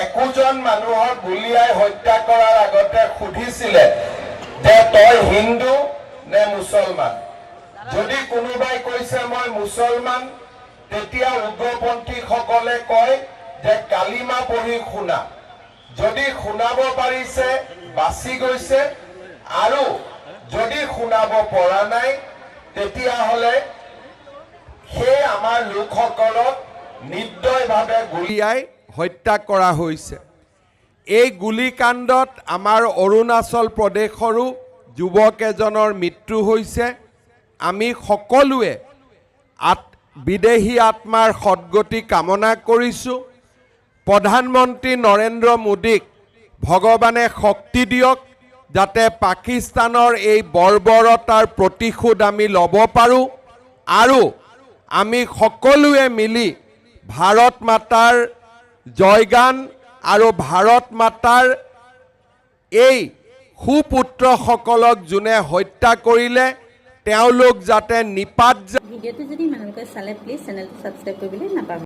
একোজন মানুহৰ গুলিয়াই হত্যা কৰাৰ আগতে সুধিছিলে যে তই হিন্দু নে মুছলমান। যদি কোনোবাই কৈছে মই মুছলমান, তেতিয়া উগ্ৰপন্থীসকলে কয় যে কালিমা পঢ়ি শুনা। যদি শুনাব পাৰিছে বাচি গৈছে, আৰু যদি শুনাব পৰা নাই তেতিয়াহ'লে সেই আমাৰ লোকসকলক নিৰ্দয়ভাৱে গুলিয়াই হত্যা কৰা হৈছে। এই গুলিকাণ্ডত আমাৰ অৰুণাচল প্ৰদেশৰো যুৱক এজনৰ মৃত্যু হৈছে। আমি সকলোৱে বিদেশী আত্মাৰ সদ্গতি কামনা কৰিছোঁ। প্ৰধানমন্ত্ৰী নৰেন্দ্ৰ মোদীক ভগৱানে শক্তি দিয়ক, যাতে পাকিস্তানৰ এই বৰ্বৰতাৰ প্ৰতিশোধ আমি ল'ব পাৰোঁ, আৰু আমি সকলোৱে মিলি ভাৰত মাতাৰ জয়গান আৰু ভাৰত মাতাৰ এই সুপুত্ৰসকলক যোনে হত্যা কৰিলে তেওঁলোক যাতে নিপাত। ভিডিঅ'টো যদি ইমানলৈকে চালে প্লিজ চেনেলটো ছাবস্ক্ৰাইব কৰিবলৈ নাপাহৰিব।